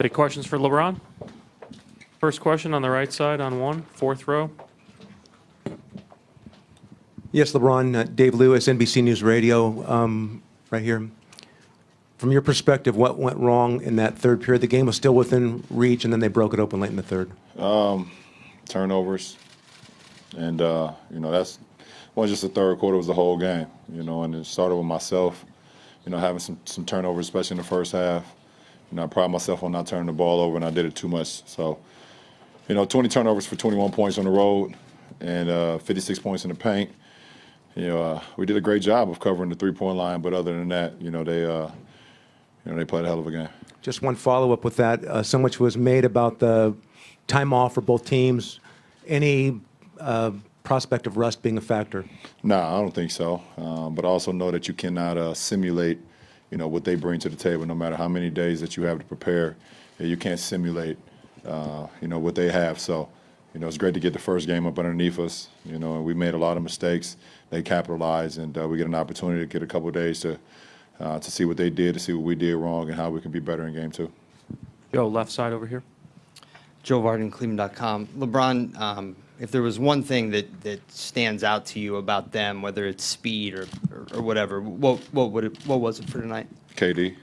Any questions for LeBron? First question on the right side on one, fourth row. Yes, LeBron. Dave Lewis, NBC News Radio, right here. From your perspective, what went wrong in that third period? The game was still within reach, and then they broke it open late in the third. Turnovers, and that's wasn't just the third quarter; it was the whole game. And it started with myself, having some turnovers, especially in the first half. I pride myself on not turning the ball over, and I did it too much. So, 20 turnovers for 21 points on the road, and 56 points in the paint. We did a great job of covering the three-point line, but other than that, they played a hell of a game. Just one follow-up with that. So much was made about the time off for both teams. Any prospect of rust being a factor? No, I don't think so. But I also know that you cannot simulate, what they bring to the table. No matter how many days that you have to prepare, you can't simulate, what they have. So, it's great to get the first game up underneath us. And we made a lot of mistakes. They capitalized, and we get an opportunity to get a couple of days to see what they did, to see what we did wrong, and how we can be better in game two. Joe, left side over here. Joe Varden, Cleveland.com. LeBron, if there was one thing that stands out to you about them, whether it's speed or whatever, what was it for tonight? KD.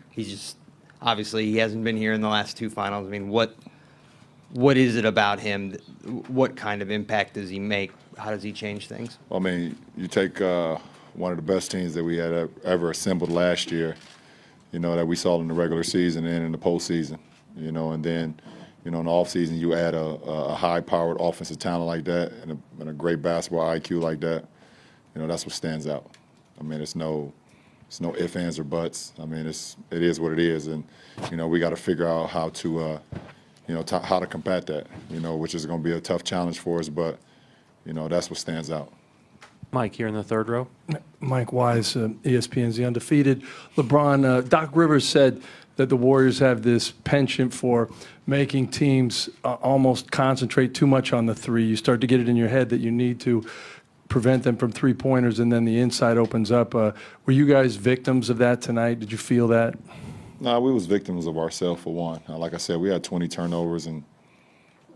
He's just obviously he hasn't been here in the last two finals. I mean, what is it about him? What kind of impact does he make? How does he change things? Well, I mean, you take one of the best teams that we had ever assembled last year, that we saw in the regular season and in the postseason, and then, in the offseason you add a high-powered offensive talent like that and a great basketball IQ like that, that's what stands out. I mean, it's no ifs, ands, or buts. I mean, it is what it is, and, we got to figure out how to, how to combat that, which is going to be a tough challenge for us, but, that's what stands out. Mike here in the third row. Mike Wise, ESPN's The Undefeated. LeBron, Doc Rivers said that the Warriors have this penchant for making teams almost concentrate too much on the three. You start to get it in your head that you need to prevent them from three-pointers, and then the inside opens up. Were you guys victims of that tonight? Did you feel that? No, we was victims of ourselves for one. Like I said, we had 20 turnovers, and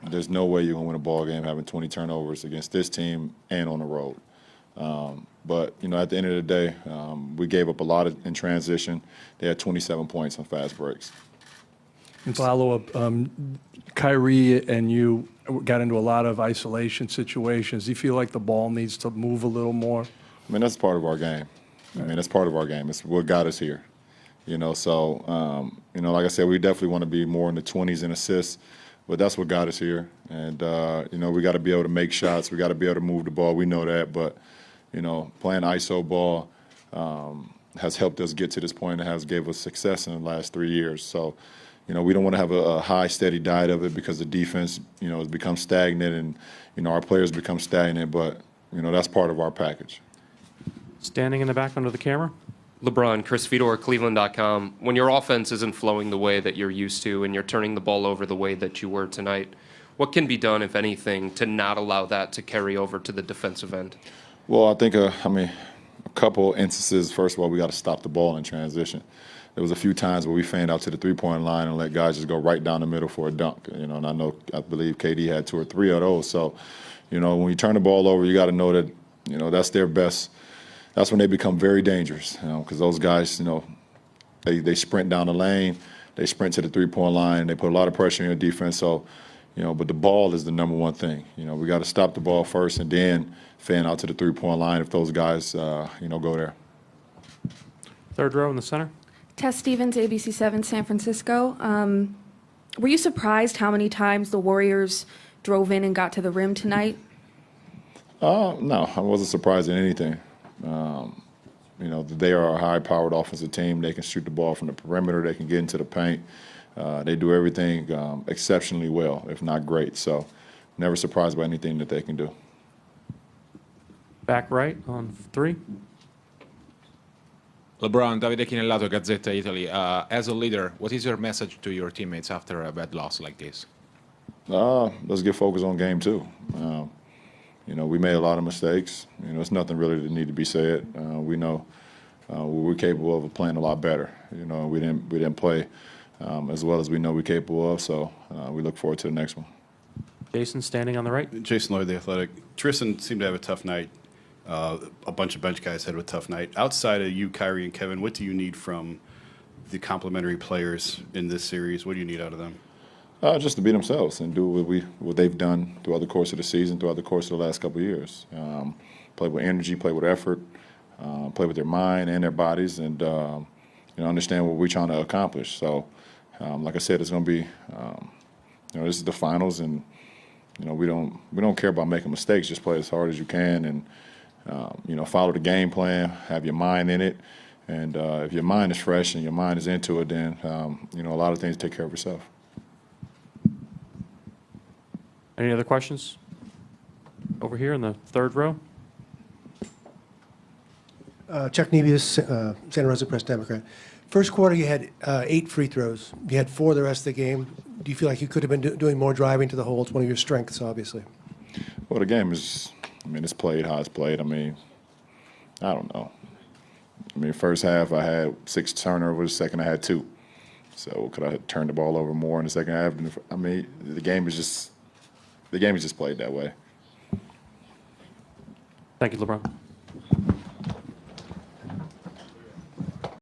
there's no way you're going to win a ball game having 20 turnovers against this team and on the road. But, at the end of the day, we gave up a lot in transition. They had 27 points on fast breaks. And follow-up, Kyrie and you got into a lot of isolation situations. Do you feel like the ball needs to move a little more? I mean, that's part of our game. That's part of our game. It's what got us here. So, like I said, we definitely want to be more in the 20s in assists, but that's what got us here. And, we got to be able to make shots. We got to be able to move the ball. We know that, but, playing ISO ball has helped us get to this point and has gave us success in the last 3 years. So, we don't want to have a high, steady diet of it because the defense, has become stagnant and, our players become stagnant, but, that's part of our package. Standing in the back under the camera. LeBron, Chris Fedor, Cleveland.com. When your offense isn't flowing the way that you're used to and you're turning the ball over the way that you were tonight, what can be done, if anything, to not allow that to carry over to the defensive end? Well, I think, a couple instances. First of all, we got to stop the ball in transition. There was a few times where we fanned out to the three-point line and let guys just go right down the middle for a dunk. And I believe KD had 2 or 3 of those. So, when you turn the ball over, you got to know that, that's their best. That's when they become very dangerous, because those guys, they sprint down the lane, they sprint to the three-point line, they put a lot of pressure on your defense. So, but the ball is the number one thing. We got to stop the ball first and then fan out to the three-point line if those guys, go there. Third row in the center. Tess Stevens, ABC7, San Francisco. Were you surprised how many times the Warriors drove in and got to the rim tonight? No, I wasn't surprised at anything. They are a high-powered offensive team. They can shoot the ball from the perimeter. They can get into the paint. They do everything exceptionally well, if not great. So never surprised by anything that they can do. Back right on 3. LeBron, Davide Chinellato, Gazzetta Italy. As a leader, what is your message to your teammates after a bad loss like this? Let's get focused on game 2. We made a lot of mistakes. It's nothing really that need to be said. We know we're capable of playing a lot better. We didn't play as well as we know we're capable of. So we look forward to the next one. Jason, standing on the right. Jason Lloyd, The Athletic. Tristan seemed to have a tough night. A bunch of bench guys had a tough night. Outside of you, Kyrie, and Kevin, what do you need from the complementary players in this series? What do you need out of them? Just to be themselves and do what they've done throughout the course of the season, throughout the course of the last couple of years. Play with energy, play with effort, play with their mind and their bodies, and understand what we're trying to accomplish. So, like I said, it's going to be, this is the finals, and we don't care about making mistakes. Just play as hard as you can, and follow the game plan. Have your mind in it, and if your mind is fresh and your mind is into it, then a lot of things take care of itself. Any other questions? Over here in the third row. Chuck Nebius, Santa Rosa Press Democrat. First quarter, you had 8 free throws. You had 4 the rest of the game. Do you feel like you could have been doing more driving to the hole? It's one of your strengths, obviously. Well, the game is, it's played how it's played. I don't know. First half I had 6 turnovers. Second I had 2. So could I have turned the ball over more in the second half? The game is just played that way. Thank you, LeBron.